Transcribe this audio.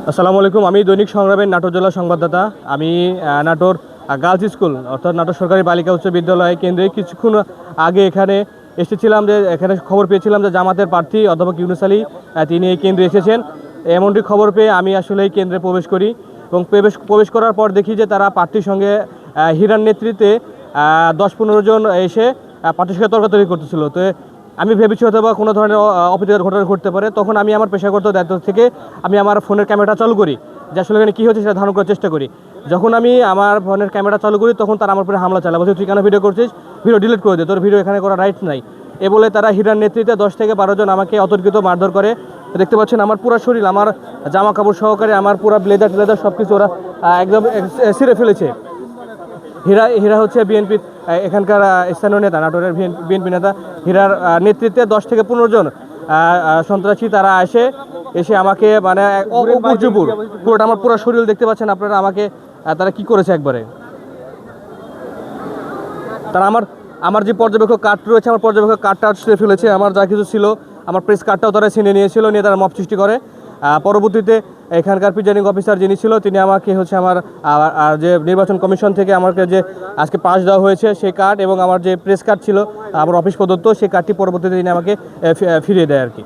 আসসালামু আলাইকুম। আমি দৈনিক সংগ্রামের নাটোর জেলা সংবাদদাতা। আমি নাটোর গার্লস স্কুল অর্থাৎ নাটোর সরকারি বালিকা উচ্চ বিদ্যালয় কেন্দ্রে কিছুক্ষণ আগে এখানে এসেছিলাম, যে এখানে খবর পেয়েছিলাম যে জামাতের প্রার্থী অধ্যাপক ইউনূস আলী তিনি এই কেন্দ্রে এসেছেন। এমনটি খবর পেয়ে আমি আসলে এই কেন্দ্রে প্রবেশ করি এবং প্রবেশ করার পর দেখি যে তারা প্রার্থীর সঙ্গে হীরার নেতৃত্বে 10-15 জন এসে প্রার্থীর সঙ্গে তর্কাতর্কি করতেছিল। তো আমি ভেবেছি হয়তো বা কোনো ধরনের অপ্রীতিকর ঘটনা ঘটতে পারে। তখন আমি আমার পেশাগত দায়িত্ব থেকে আমি আমার ফোনের ক্যামেরাটা চালু করি, যে আসলে এখানে কী হচ্ছে সেটা ধারণ করার চেষ্টা করি। যখন আমি আমার ফোনের ক্যামেরা চালু করি তখন তারা আমার উপরে হামলা চালায়, বলছে তুই কেন ভিডিও করছিস, ভিডিও ডিলিট করে দে, তোর ভিডিও এখানে করার রাইট নাই। এ বলে তারা হীরার নেতৃত্বে 10 থেকে 12 জন আমাকে অতর্কিত মারধর করে। দেখতে পাচ্ছেন আমার পুরো শরীর, আমার জামা কাপড় সহকারে আমার পুরো ব্লেজার সব কিছু ওরা একদম ছিঁড়ে ফেলেছে। হীরা হচ্ছে বিএনপি এখানকার স্থানীয় নেতা, নাটোরের বিএনপি নেতা। হীরার নেতৃত্বে 10 থেকে 15 জন সন্ত্রাসী তারা এসে আমাকে মানে পুরোটা আমার পুরো শরীর দেখতে পাচ্ছেন আপনারা, আমাকে তারা কি করেছে একবারে। তারা আমার যে পর্যবেক্ষক কার্ড রয়েছে, আমার পর্যবেক্ষক কার্ডটা ছিঁড়ে ফেলেছে। আমার যা কিছু ছিল, আমার প্রেস কার্ডটাও তারা ছিনিয়ে নিয়েছিল, নিয়ে তারা মব সৃষ্টি করে। পরবর্তীতে এখানকার প্রিজাইডিং অফিসার যিনি ছিল তিনি আমাকে আমার যে নির্বাচন কমিশন থেকে আমাকে যে আজকে পাস দেওয়া হয়েছে সেই কার্ড এবং আমার যে প্রেস কার্ড ছিল আমার অফিস প্রদত্ত, সেই কার্ডটি পরবর্তীতে তিনি আমাকে ফিরিয়ে দেয় আর কি।